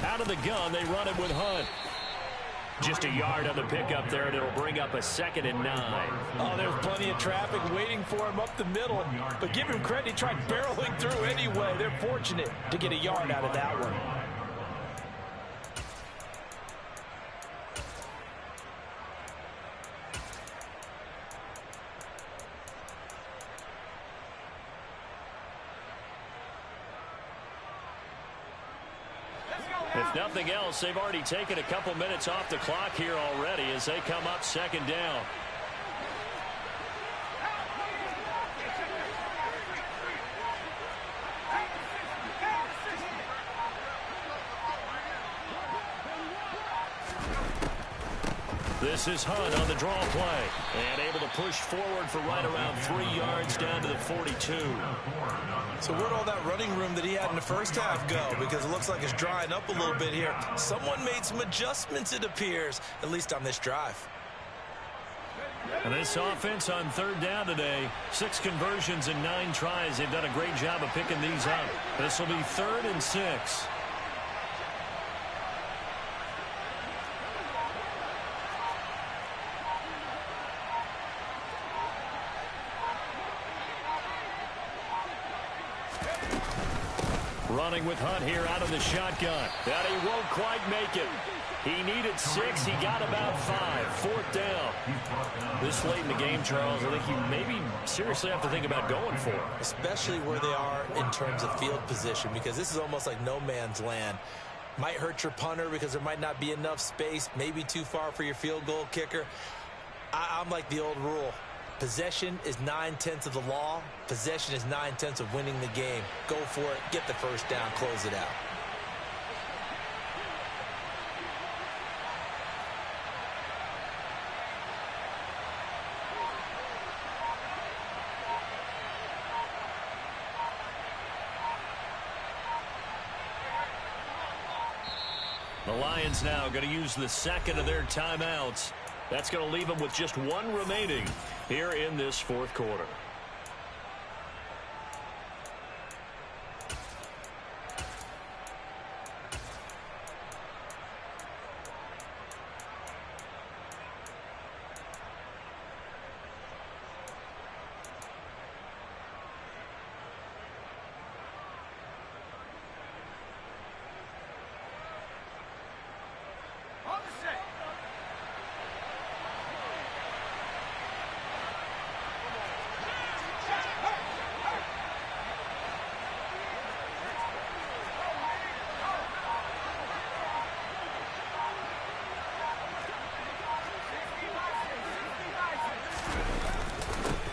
Out of the gun, they run it with Hunt. Just a yard on the pickup there, and it'll bring up a 2nd and 9. Oh, there's plenty of traffic waiting for him up the middle. But give him credit, he tried barreling through anyway. They're fortunate to get a yard out of that one. If nothing else, they've already taken a couple minutes off the clock here already as they come up 2nd down. This is Hunt on the draw play. And able to push forward for right around 3 yards down to the 42. So where'd all that running room that he had in the first half go? Because it looks like it's drying up a little bit here. Someone made some adjustments, it appears, at least on this drive. And this offense on 3rd down today, 6 conversions and 9 tries. They've done a great job of picking these up. This will be 3rd and 6. Running with Hunt here out of the shotgun. And he won't quite make it. He needed 6. He got about 5. 4th down. This late in the game, Charles, I think you maybe seriously have to think about going for it. Especially where they are in terms of field position, because this is almost like no man's land. Might hurt your punter because there might not be enough space, maybe too far for your field goal kicker. I'm like the old rule. Possession is 9/10 of the law. Possession is 9/10 of winning the game. Go for it. Get the first down. Close it out. The Lions now going to use the second of their timeouts. That's going to leave them with just one remaining here in this fourth quarter.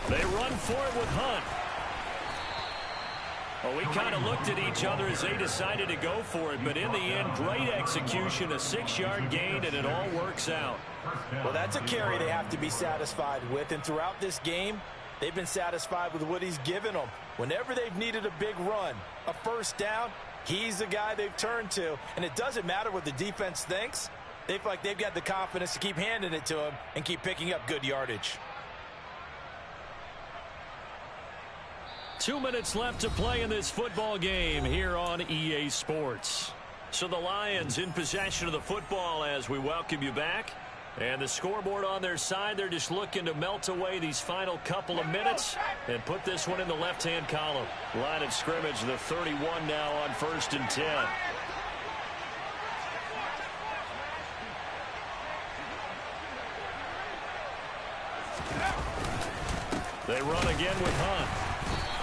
They run for it with Hunt. Well, we kind of looked at each other as they decided to go for it, but in the end, great execution, a 6-yard gain, and it all works out. Well, that's a carry they have to be satisfied with, and throughout this game, they've been satisfied with what he's given them. Whenever they've needed a big run, a first down, he's the guy they've turned to, and it doesn't matter what the defense thinks. They feel like they've got the confidence to keep handing it to him and keep picking up good yardage. 2 minutes left to play in this football game here on EA Sports. So the Lions in possession of the football as we welcome you back. And the scoreboard on their side, they're just looking to melt away these final couple of minutes and put this one in the left-hand column. Line of scrimmage, the 31 now on 1st and 10. They run again with Hunt.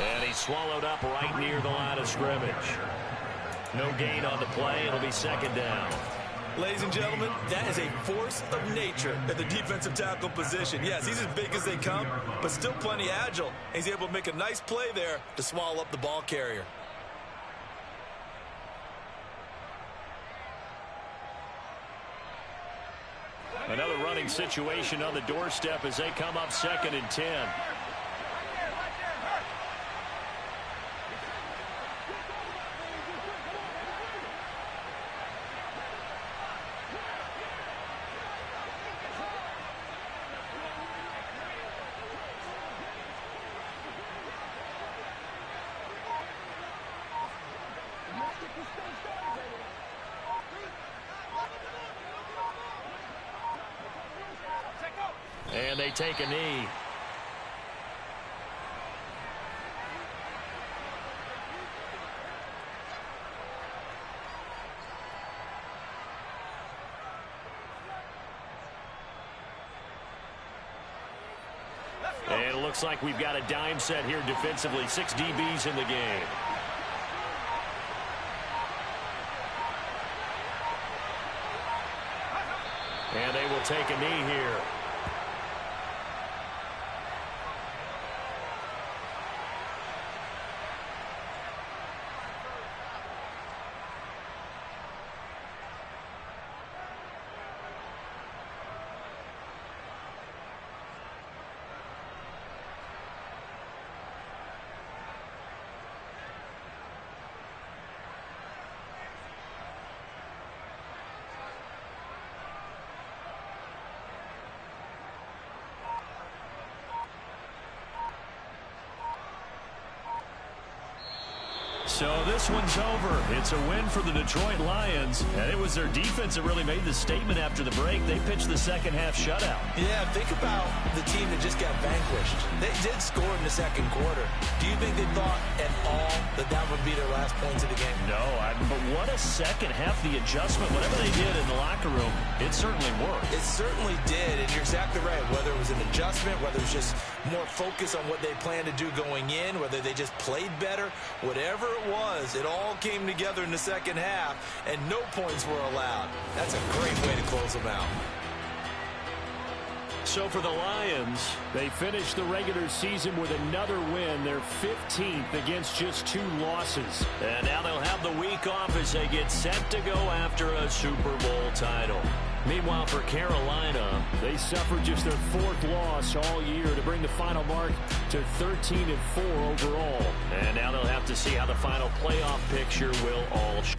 And he's swallowed up right near the line of scrimmage. No gain on the play. It'll be second down. Ladies and gentlemen, that is a force of nature at the defensive tackle position. Yes, he's as big as they come, but still plenty agile. He's able to make a nice play there to swallow up the ball carrier. Another running situation on the doorstep as they come up 2nd and 10. And they take a knee. And it looks like we've got a dime set here defensively. 6 DBs in the game. And they will take a knee here. So this one's over. It's a win for the Detroit Lions, and it was their defense that really made the statement after the break. They pitched the second half shutout. Yeah, think about the team that just got vanquished. They did score in the second quarter. Do you think they thought at all that that would be their last points of the game? No, but what a second half, the adjustment, whatever they did in the locker room, it certainly worked. It certainly did, and you're exactly right. Whether it was an adjustment, whether it was just more focus on what they planned to do going in, whether they just played better, whatever it was, it all came together in the second half, and no points were allowed. That's a great way to close them out. So for the Lions, they finished the regular season with another win, their 15th against just 2 losses. And now they'll have the week off as they get set to go after a Super Bowl title. Meanwhile, for Carolina, they suffered just their 4th loss all year to bring the final mark to 13-4 overall. And now they'll have to see how the final playoff picture will all shape.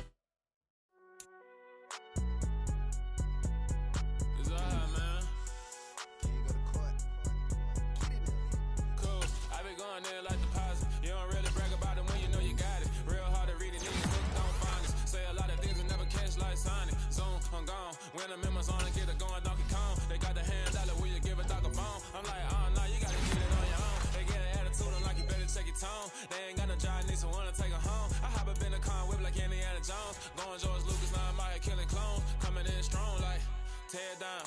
When the members on and get it going Donkey Kong, they got the hand dollar, will you give a dog a bone? I'm like, oh no, you gotta get it on your own. They get an attitude, I'm like, you better check your tone. They ain't got no job, need someone to take her home. I hop up in the car, whip like Indiana Jones. Going George Lucas, now I'm out here killing clones. Coming in strong like, tear down.